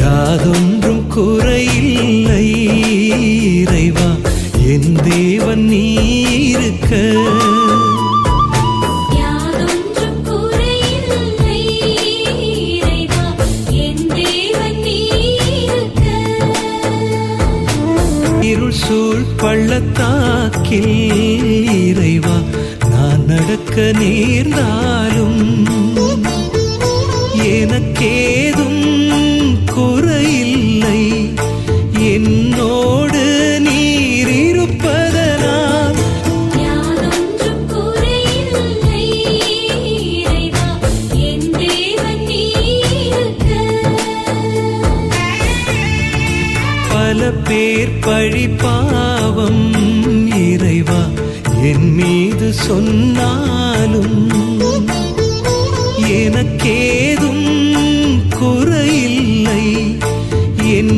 யாதொன்றும் குறையில்லை இறைவா, என் தேவன் நீ இருக்க. யாதொன்றும் குறையில்லை இறைவா, என் தேவன் நீ இருக்க. இருள் சூழ் பள்ளத்தாக்கில் இறைவா, நான் நடக்க நேர்ந்தாலும் எனக்கேதும் குறையில்லை, என்னோடு நீர் இருப்பதனால். யாதொன்றும் குறையில்லை இறைவா, என் தேவன் நீ இருக்க. பல பேர் பழி பாவம் இறைவா என் மீது சொன்னாலும் எனக்கேதும் குறையில்லை, என்